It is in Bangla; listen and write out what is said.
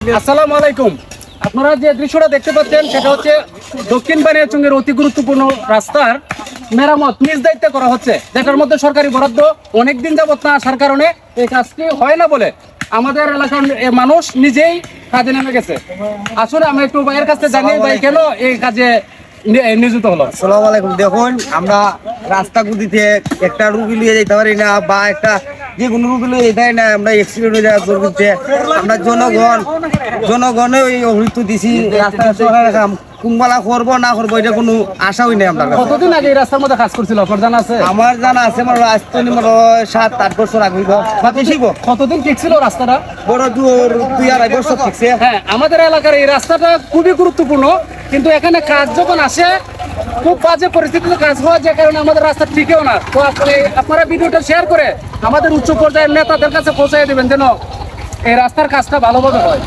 আসসালামু আলাইকুম। আপনারা যে দৃশ্যটা দেখতে পাচ্ছেন সেটা হচ্ছে দক্ষিণ বানিয়াচঙ্গের অতি গুরুত্বপূর্ণ রাস্তার মেরামত নিজ দায়িত্বে করা হচ্ছে, যেটার মধ্যে সরকারি বরাদ্দ অনেকদিন যাবত না আসার কারণে এই কাজটি হয় না বলে আমাদের এলাকার মানুষ নিজেই কাজে নেমে গেছে। আসলে আমি একটু ভাইয়ের কাছে জানি ভাই কেন এই কাজে নিয়োজিত হলো। আসসালামু আলাইকুম। দেখুন, আমরা রাস্তা গুদিতে একটা রুগী লিয়ে যেতে পারি না, বা একটা যে কোনো রুগী লিয়ে যেতে পারি না, আমরা এক্সিডেন্ট হয়ে যাওয়ার করতে আমরা জনগণে ওই অভিযুক্ত দিছি রাস্তা কুম্বালা করবো না করবো এটা কোনো আশা হই নাই। আমরা কতদিন আগে এই রাস্তার মধ্যে কাজ করছিল আপনার জানা আছে? আমার জানা আছে, আমার রাস্তা 7-8 বছর আগে কতদিন ঠিক ছিল রাস্তাটা? বড় 2-2.5 বছর ঠিকছে। হ্যাঁ, আমাদের এলাকার এই রাস্তাটা খুবই গুরুত্বপূর্ণ, কিন্তু এখানে কাজ যখন আসে খুব বাজে পরিস্থিতিতে কাজ হয়, যে কারণে আমাদের রাস্তা ঠিকও না। তো আপনারা ভিডিওটা শেয়ার করে আমাদের উচ্চ পর্যায়ের নেতাদের কাছে পৌঁছে দেবেন যেন এই রাস্তার কাজটা ভালোভাবে হয়।